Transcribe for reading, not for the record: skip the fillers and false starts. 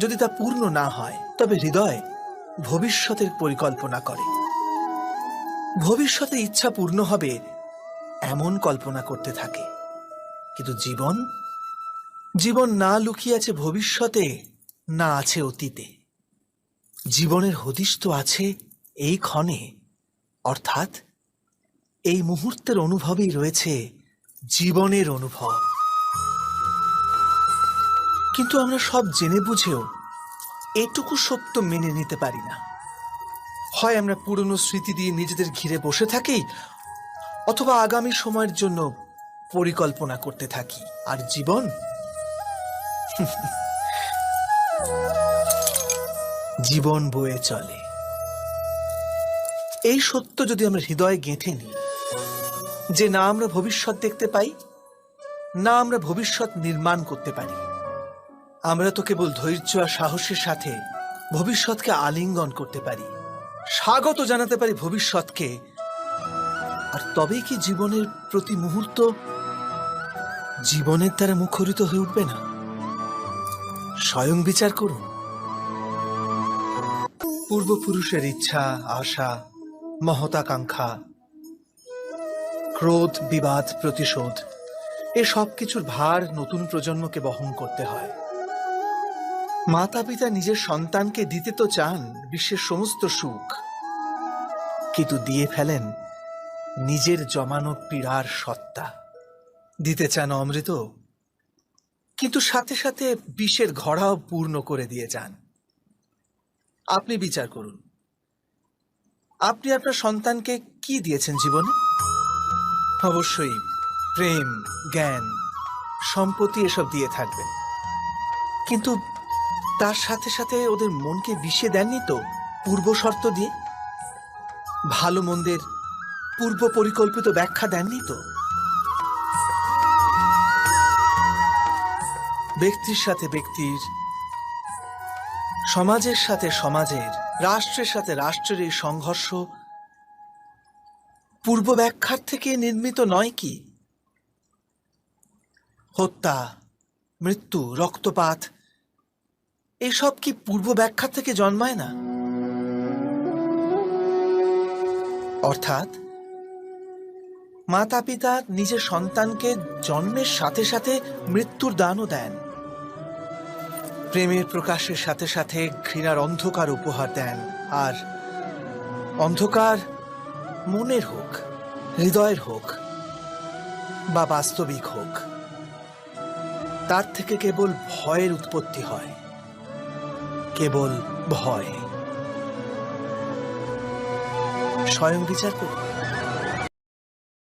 যদি তা পূর্ণ না হয়, তবে হৃদয় ভবিষ্যতের পরিকল্পনা করে। ভবিষ্যতে ইচ্ছা পূর্ণ হবে এমন কল্পনা করতে থাকে। কিন্তু জীবন না লুকিয়ে আছে ভবিষ্যতে, না আছে অতীতে। জীবনের হদিশ তো আছে এই ক্ষণে, অর্থাৎ এই মুহূর্তের অনুভবই রয়েছে জীবনের অনুভব। কিন্তু আমরা সব জেনে বুঝেও এটুকু সত্য মেনে নিতে পারি না। হয় আমরা পুরনো স্মৃতি দিয়ে নিজেদের ঘিরে বসে থাকি, অথবা আগামী সময়ের জন্য পরিকল্পনা করতে থাকি। আর জীবন বয়ে চলে। এই সত্য যদি আমরা হৃদয়ে গেঁথে নিই যে না আমরা ভবিষ্যৎ দেখতে পাই, না আমরা ভবিষ্যৎ নির্মাণ করতে পারি, আমরা তো কেবল ধৈর্য আর সাহসের সাথে ভবিষ্যৎকে আলিঙ্গন করতে পারি, স্বাগত জানাতে পারি ভবিষ্যৎকে। আর তবেই কি জীবনের প্রতি মুহূর্ত জীবনের দ্বারা মুখরিত হয়ে উঠবে না? স্বয়ং বিচার করুন। পূর্বপুরুষের ইচ্ছা, আশা, মহতাকাঙ্ক্ষা, ক্রোধ, বিবাদ, প্রতিশোধ, এ সব কিছুর ভার নতুন প্রজন্মকে বহন করতে হয়। মাতা পিতা নিজের সন্তানকে দিতে তো চান বিশ্বের সমস্ত সুখ, কিন্তু দিয়ে ফেলেন নিজের জমানো পীড়ার সত্তা। দিতে চান অমৃত, কিন্তু সাথে সাথে বিষের ঘড়াও পূর্ণ করে দিয়ে যান। আপনি বিচার করুন, আপনি আপনার সন্তানকে কি দিয়েছেন জীবনে? অবশ্যই প্রেম, জ্ঞান, সম্পত্তি এসব দিয়ে থাকবেন, কিন্তু তার সাথে সাথে ওদের মনকে বিষে দেননি তো পূর্ব শর্ত দিয়ে? ভালো মন্দের পূর্ব পরিকল্পিত ব্যাখ্যা দেননি তো? ব্যক্তির সাথে ব্যক্তির, সমাজের সাথে সমাজের, রাষ্ট্রের সাথে রাষ্ট্রের এই সংঘর্ষ পূর্ব ব্যাখ্যার থেকে নির্মিত নয় কি? হত্যা, মৃত্যু, রক্তপাত, এসব কি পূর্ব ব্যাখ্যা থেকে জন্মায় না? অর্থাৎ মাতা পিতা নিজের সন্তানকে জন্মের সাথে সাথে মৃত্যুর দানও দেন, প্রেমের প্রকাশের সাথে সাথে ঘৃণার অন্ধকার উপহার দেন। আর অন্ধকার মনের হোক, হৃদয়ের হোক বা বাস্তবিক হোক, তার থেকে কেবল ভয়ের উৎপত্তি হয়, কেবল ভয়। স্বয়ং বিচার করুন।